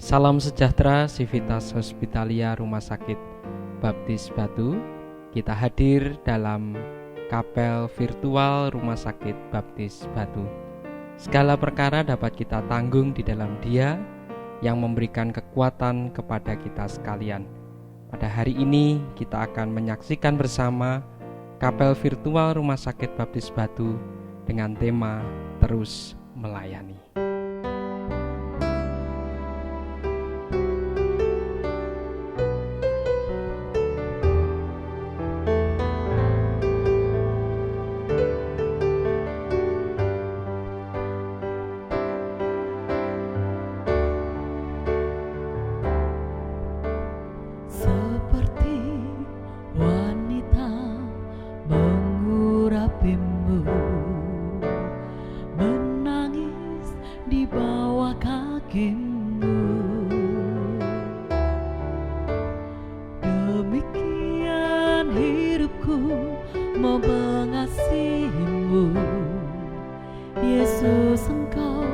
Salam sejahtera, Civitas Hospitalia Rumah Sakit Baptis Batu. Kita hadir dalam kapel virtual Rumah Sakit Baptis Batu. Segala perkara dapat kita tanggung di dalam Dia yang memberikan kekuatan kepada kita sekalian. Pada hari ini kita akan menyaksikan bersama kapel virtual Rumah Sakit Baptis Batu dengan tema Terus Melayani. Seperti wanita mengurapimu, menangis di bawah kakimu. Demikian hidupku mau mengasihimu, Yesus, Engkau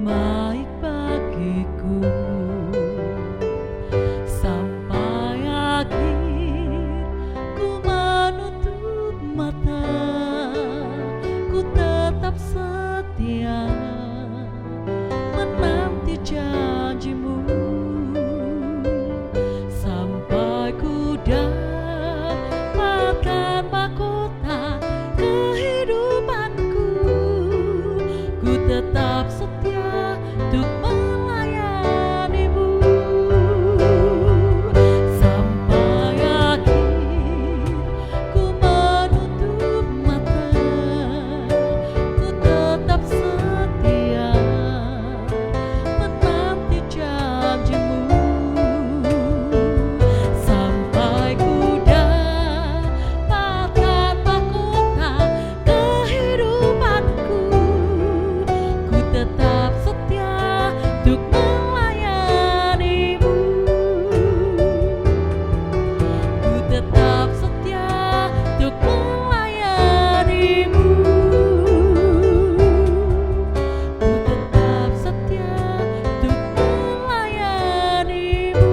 baik bagiku. Sampai akhir ku menutup mata, ku tetap setia menanti janjimu. Sampai ku dapatkan mahkota kehidupanku, ku tetap setia untuk melayanimu. Sampai akhir ku menutup mata, ku tetap setia menanti janjimu. Sampai ku dapatkan mahkota kehidupanku, ku tetap setia untuk melayanimu. Ku tetap setia untuk melayanimu. Ku tetap setia untuk melayanimu.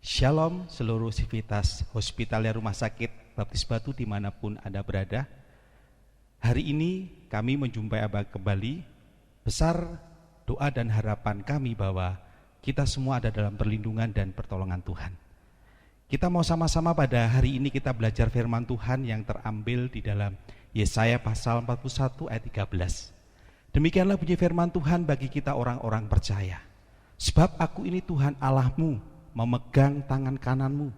Shalom seluruh Civitas Hospitalia Rumah Sakit Baptis Batu dimanapun Anda berada. Hari ini kami menjumpai Anda kembali. Besar doa dan harapan kami bahwa kita semua ada dalam perlindungan dan pertolongan Tuhan. Kita mau sama-sama pada hari ini kita belajar firman Tuhan yang terambil di dalam Yesaya pasal 41 ayat 13. Demikianlah bunyi firman Tuhan bagi kita orang-orang percaya. Sebab aku ini Tuhan Allahmu, memegang tangan kananmu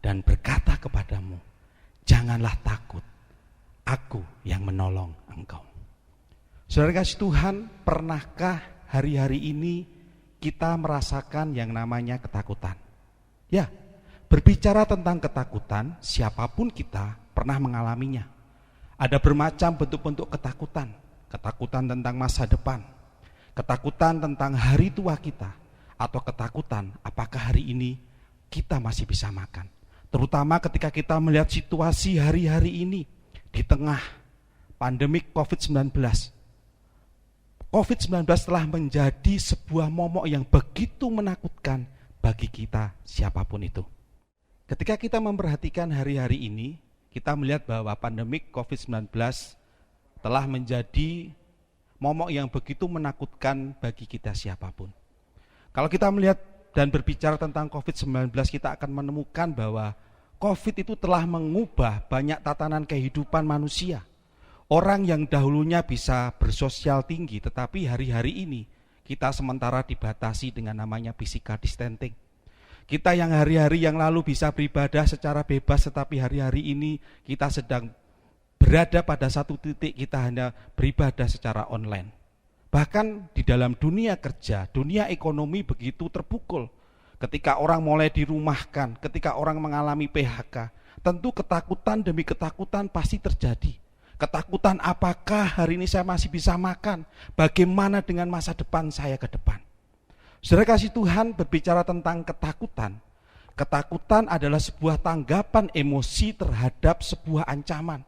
dan berkata kepadamu, janganlah takut, aku yang menolong engkau. Saudara kasih Tuhan, pernahkah hari-hari ini kita merasakan yang namanya ketakutan? Ya, berbicara tentang ketakutan, siapapun kita pernah mengalaminya. Ada bermacam bentuk-bentuk ketakutan. Ketakutan tentang masa depan, ketakutan tentang hari tua kita, atau ketakutan apakah hari ini kita masih bisa makan. Terutama ketika kita melihat situasi hari-hari ini di tengah pandemik COVID-19. COVID-19 telah menjadi sebuah momok yang begitu menakutkan bagi kita siapapun itu. Ketika kita memperhatikan hari-hari ini, kita melihat bahwa pandemik COVID-19 telah menjadi momok yang begitu menakutkan bagi kita siapapun. Kalau kita melihat dan berbicara tentang COVID-19, kita akan menemukan bahwa COVID itu telah mengubah banyak tatanan kehidupan manusia. Orang yang dahulunya bisa bersosial tinggi, tetapi hari-hari ini kita sementara dibatasi dengan namanya physical distancing. Kita yang hari-hari yang lalu bisa beribadah secara bebas, tetapi hari-hari ini kita sedang berada pada satu titik kita hanya beribadah secara online. Bahkan di dalam dunia kerja, dunia ekonomi begitu terpukul. Ketika orang mulai dirumahkan, ketika orang mengalami PHK, tentu ketakutan demi ketakutan pasti terjadi. Ketakutan apakah hari ini saya masih bisa makan? Bagaimana dengan masa depan saya ke depan? Saudara kasih Tuhan, berbicara tentang ketakutan. Ketakutan adalah sebuah tanggapan emosi terhadap sebuah ancaman.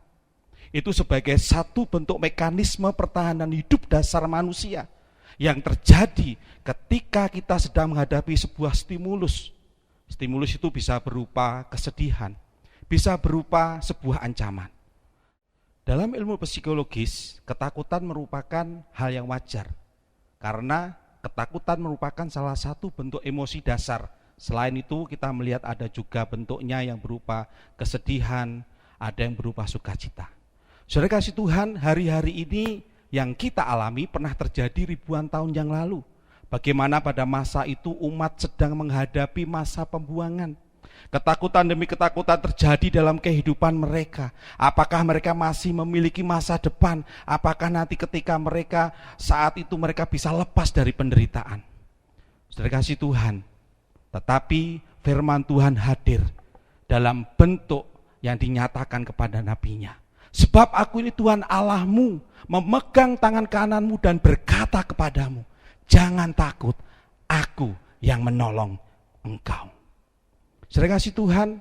Itu sebagai satu bentuk mekanisme pertahanan hidup dasar manusia yang terjadi ketika kita sedang menghadapi sebuah stimulus. Stimulus itu bisa berupa kesedihan, bisa berupa sebuah ancaman. Dalam ilmu psikologis, ketakutan merupakan hal yang wajar, karena ketakutan merupakan salah satu bentuk emosi dasar. Selain itu kita melihat ada juga bentuknya yang berupa kesedihan, ada yang berupa sukacita. Saudara kasih Tuhan, hari-hari ini yang kita alami pernah terjadi ribuan tahun yang lalu. Bagaimana pada masa itu umat sedang menghadapi masa pembuangan. Ketakutan demi ketakutan terjadi dalam kehidupan mereka. Apakah mereka masih memiliki masa depan? Apakah nanti ketika mereka saat itu mereka bisa lepas dari penderitaan? Saudara kasih Tuhan, tetapi firman Tuhan hadir dalam bentuk yang dinyatakan kepada nabinya. Sebab aku ini Tuhan Allahmu, memegang tangan kananmu dan berkata kepadamu, jangan takut, aku yang menolong engkau. Saudara kasih Tuhan,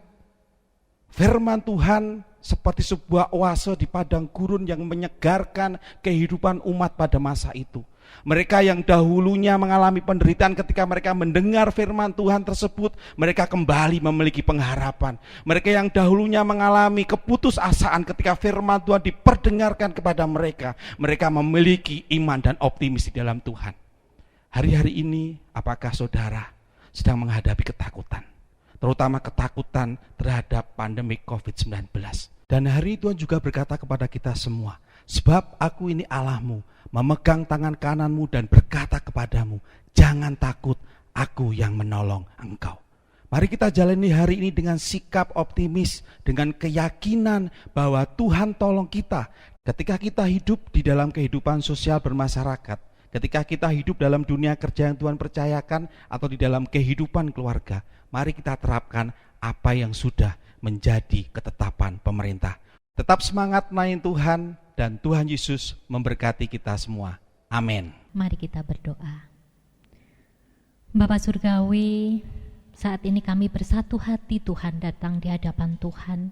firman Tuhan seperti sebuah oase di padang gurun yang menyegarkan kehidupan umat pada masa itu. Mereka yang dahulunya mengalami penderitaan ketika mereka mendengar firman Tuhan tersebut, mereka kembali memiliki pengharapan. Mereka yang dahulunya mengalami keputusasaan ketika firman Tuhan diperdengarkan kepada mereka, mereka memiliki iman dan optimis di dalam Tuhan. Hari-hari ini, apakah saudara sedang menghadapi ketakutan? Terutama ketakutan terhadap pandemi COVID-19. Dan hari Tuhan juga berkata kepada kita semua, sebab aku ini Allahmu, memegang tangan kananmu dan berkata kepadamu, jangan takut, aku yang menolong engkau. Mari kita jalani hari ini dengan sikap optimis, dengan keyakinan bahwa Tuhan tolong kita. Ketika kita hidup di dalam kehidupan sosial bermasyarakat, ketika kita hidup dalam dunia kerja yang Tuhan percayakan, atau di dalam kehidupan keluarga, mari kita terapkan apa yang sudah menjadi ketetapan pemerintah. Tetap semangat melayani Tuhan, dan Tuhan Yesus memberkati kita semua. Amin. Mari kita berdoa. Bapa Surgawi, saat ini kami bersatu hati Tuhan datang di hadapan Tuhan.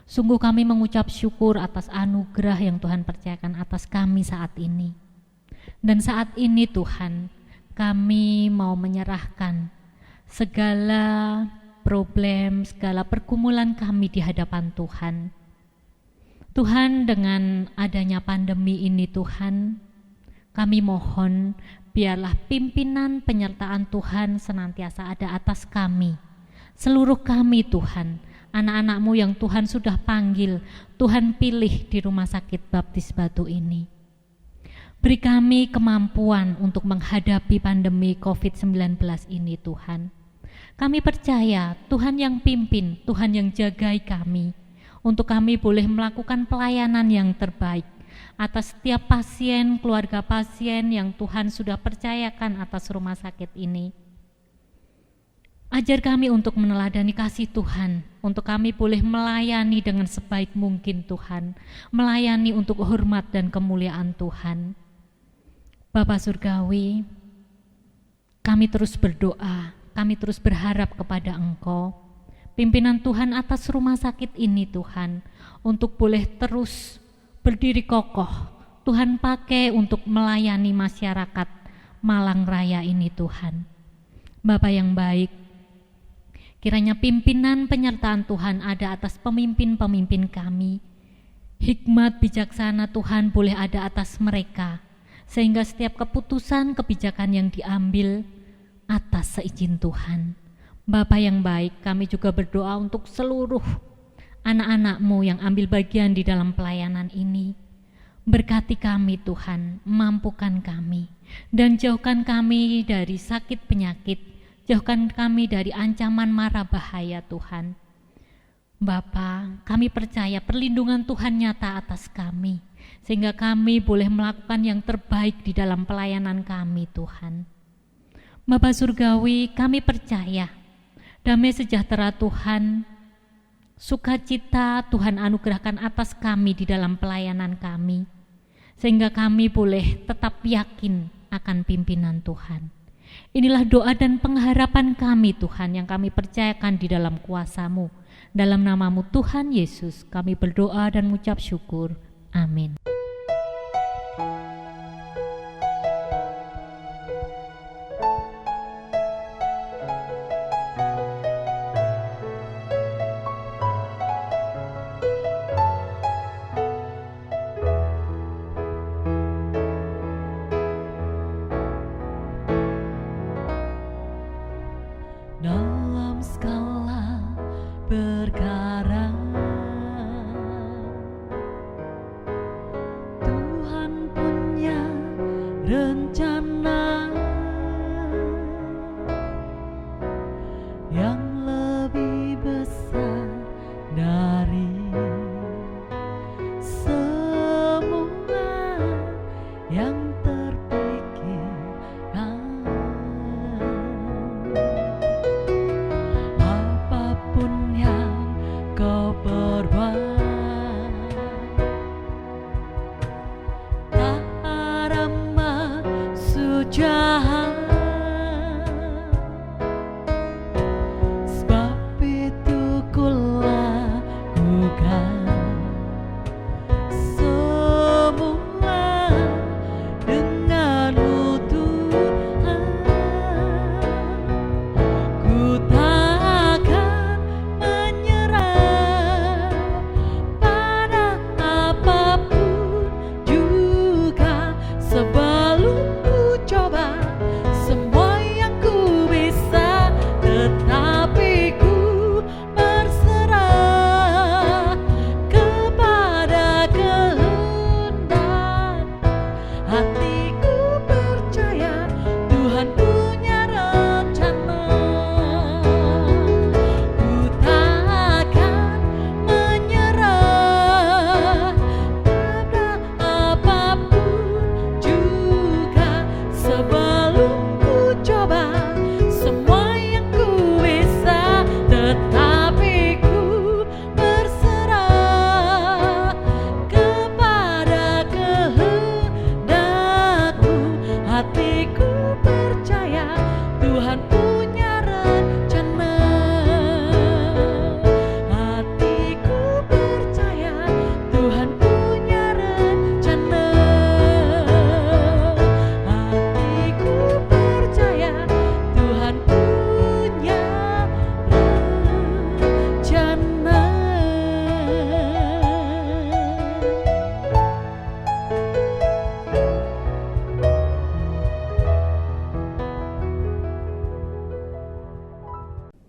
Sungguh kami mengucap syukur atas anugerah yang Tuhan percayakan atas kami saat ini. Dan saat ini Tuhan, kami mau menyerahkan segala problem, segala pergumulan kami di hadapan Tuhan. Tuhan, dengan adanya pandemi ini Tuhan, kami mohon biarlah pimpinan penyertaan Tuhan senantiasa ada atas kami. Seluruh kami Tuhan, anak-anak-Mu yang Tuhan sudah panggil, Tuhan pilih di Rumah Sakit Baptis Batu ini. Beri kami kemampuan untuk menghadapi pandemi COVID-19 ini Tuhan. Kami percaya Tuhan yang pimpin, Tuhan yang jagai kami, untuk kami boleh melakukan pelayanan yang terbaik atas setiap pasien, keluarga pasien yang Tuhan sudah percayakan atas rumah sakit ini. Ajar kami untuk meneladani kasih Tuhan, untuk kami boleh melayani dengan sebaik mungkin Tuhan, melayani untuk hormat dan kemuliaan Tuhan. Bapa Surgawi, kami terus berdoa, kami terus berharap kepada Engkau, pimpinan Tuhan atas rumah sakit ini Tuhan, untuk boleh terus berdiri kokoh, Tuhan pakai untuk melayani masyarakat Malang Raya ini Tuhan. Bapa yang baik, kiranya pimpinan penyertaan Tuhan ada atas pemimpin-pemimpin kami. Hikmat bijaksana Tuhan boleh ada atas mereka, sehingga setiap keputusan kebijakan yang diambil atas seizin Tuhan. Bapa yang baik, kami juga berdoa untuk seluruh anak-anak-Mu yang ambil bagian di dalam pelayanan ini. Berkati kami Tuhan, mampukan kami, dan jauhkan kami dari sakit penyakit, jauhkan kami dari ancaman mara bahaya Tuhan. Bapa, kami percaya perlindungan Tuhan nyata atas kami, sehingga kami boleh melakukan yang terbaik di dalam pelayanan kami Tuhan. Bapa Surgawi, kami percaya damai sejahtera Tuhan, sukacita Tuhan anugerahkan atas kami di dalam pelayanan kami, sehingga kami boleh tetap yakin akan pimpinan Tuhan. Inilah doa dan pengharapan kami Tuhan yang kami percayakan di dalam kuasa-Mu. Dalam nama-Mu Tuhan Yesus kami berdoa dan mengucap syukur. Amin. Dalam segala perkara Tuhan punya rencana yang lebih besar dari semua yang terpikirkan. Apapun yang kau perbuat, tak ada maksud jahat. Sebab itu ku lakukan semua denganmu Tuhan. Ku takkan menyerah pada apapun juga, sebelum ku coba semua yang ku bisa, tetapi ku berserah kepada kehendak. Hatiku percaya Tuhan punya rencana. Ku takkan menyerah pada apapun juga, sebelum ku coba semua yang ku bisa, tetapi ku berserah kepada kehendakmu. Hatiku percaya Tuhan punya rencana. Hatiku percaya Tuhan punya rencana. Hatiku percaya Tuhan punya rencana.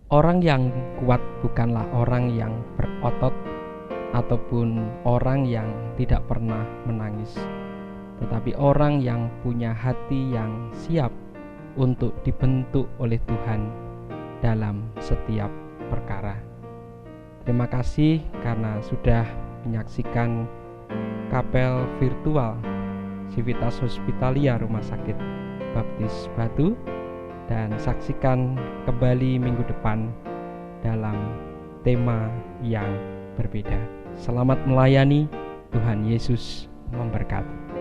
Orang yang kuat bukanlah orang yang berotot ataupun orang yang tidak pernah menangis, tetapi orang yang punya hati yang siap untuk dibentuk oleh Tuhan dalam setiap perkara. Terima kasih karena sudah menyaksikan kapel virtual Civitas Hospitalia Rumah Sakit Baptis Batu, dan saksikan kembali minggu depan dalam tema yang berbeda. Selamat melayani, Tuhan Yesus memberkati.